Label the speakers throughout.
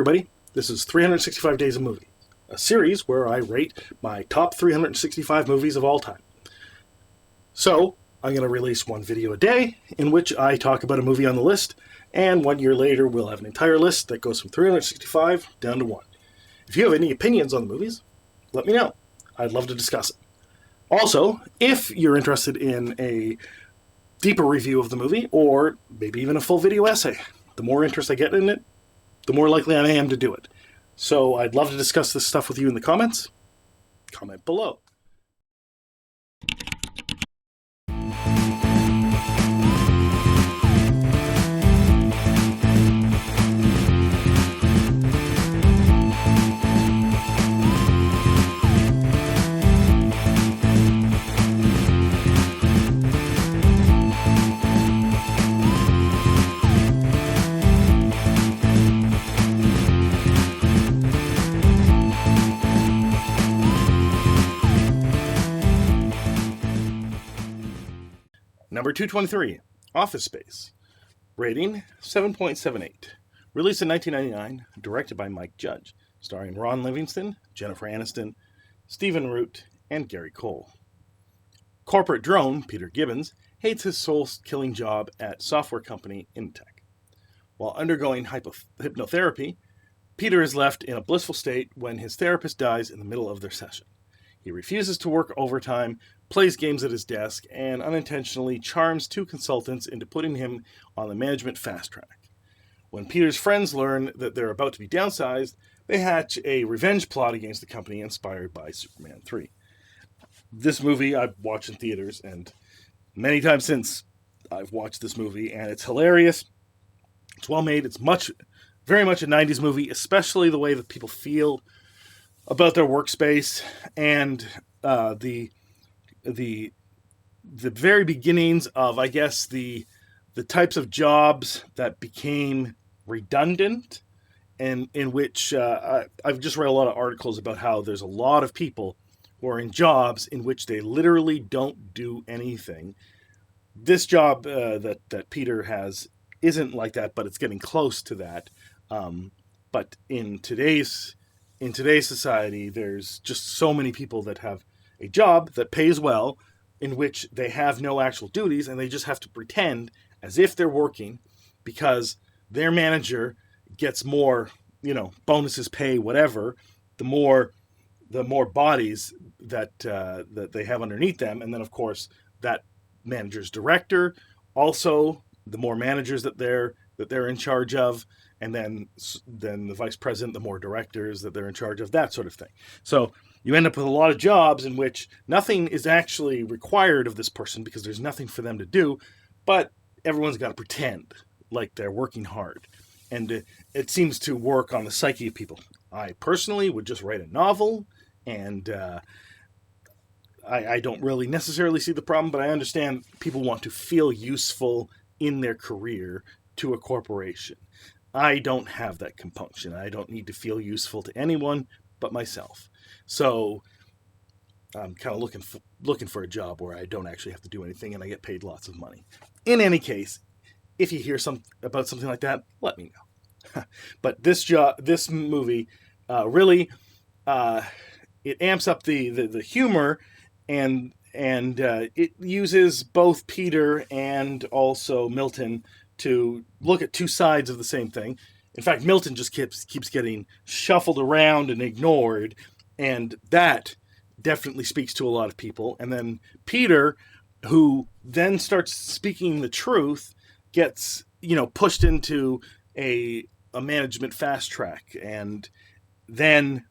Speaker 1: everybody. This is 365 Days of Movie, a series where I rate my top 365 movies of all time. So, I'm going to release one video a day in which I talk about a movie on the list, and 1 year later we'll have an entire list that goes from 365 down to 1. If you have any opinions on the movies, let me know. I'd love to discuss it. Also, if you're interested in a deeper review of the movie, or maybe even a full video essay, the more interest I get in it, the more likely I am to do it. So I'd love to discuss this stuff with you in the comments. Comment below. Number 223, Office Space. Rating 7.78. Released in 1999, directed by Mike Judge, starring Ron Livingston, Jennifer Aniston, Stephen Root, and Gary Cole. Corporate drone, Peter Gibbons, hates his soul-killing job at software company Initech. While undergoing hypnotherapy, Peter is left in a blissful state when his therapist dies in the middle of their session. He refuses to work overtime, plays games at his desk, and unintentionally charms two consultants into putting him on the management fast track. When Peter's friends learn that they're about to be downsized, they hatch a revenge plot against the company inspired by Superman 3. This movie I've watched in theaters, and many times since I've watched this movie, and it's hilarious. It's well made. It's very much a 90s movie, especially the way that people feel about their workspace and the very beginnings of, I guess, the types of jobs that became redundant, and in which I've just read a lot of articles about how there's a lot of people who are in jobs in which they literally don't do anything. This job that Peter has isn't like that, but it's getting close to that. But in today's society, there's just so many people that have a job that pays well, in which they have no actual duties, and they just have to pretend as if they're working because their manager gets more, bonuses, pay, whatever, the more bodies that they have underneath them. And then, of course, that manager's director, also the more managers that they're in charge of, and then the vice president, the more directors that they're in charge of, that sort of thing. So you end up with a lot of jobs in which nothing is actually required of this person because there's nothing for them to do, but everyone's got to pretend like they're working hard. And it seems to work on the psyche of people. I personally would just write a novel, and I don't really necessarily see the problem, but I understand people want to feel useful in their career to a corporation. I don't have that compunction. I don't need to feel useful to anyone but myself. So I'm kind of looking for a job where I don't actually have to do anything and I get paid lots of money. In any case, if you hear about something like that, let me know. But this movie really it amps up the humor, and it uses both Peter and also Milton to look at two sides of the same thing. In fact, Milton just keeps getting shuffled around and ignored, and that definitely speaks to a lot of people. And then Peter, who then starts speaking the truth, gets pushed into a management fast track, and then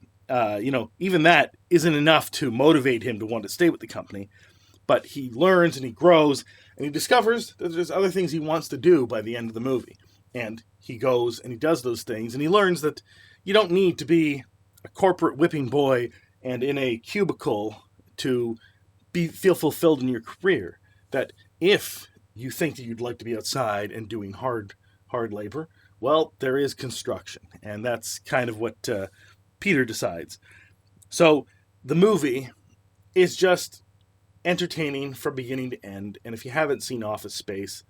Speaker 1: even that isn't enough to motivate him to want to stay with the company. But he learns and he grows, and he discovers that there's other things he wants to do by the end of the movie. And he goes and he does those things, and he learns that you don't need to be a corporate whipping boy and in a cubicle to feel fulfilled in your career. That if you think that you'd like to be outside and doing hard labor, well, there is construction. And that's kind of what Peter decides. So the movie is just entertaining from beginning to end. And if you haven't seen Office Space,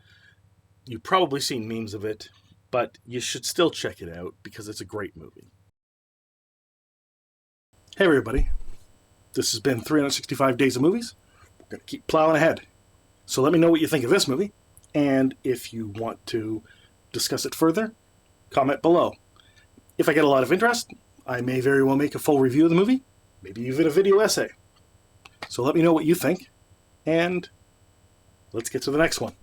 Speaker 1: you've probably seen memes of it. but you should still check it out because it's a great movie. Hey everybody, this has been 365 Days of Movies. We're going to keep plowing ahead. So let me know what you think of this movie, and if you want to discuss it further, comment below. If I get a lot of interest, I may very well make a full review of the movie, maybe even a video essay. So let me know what you think, and let's get to the next one.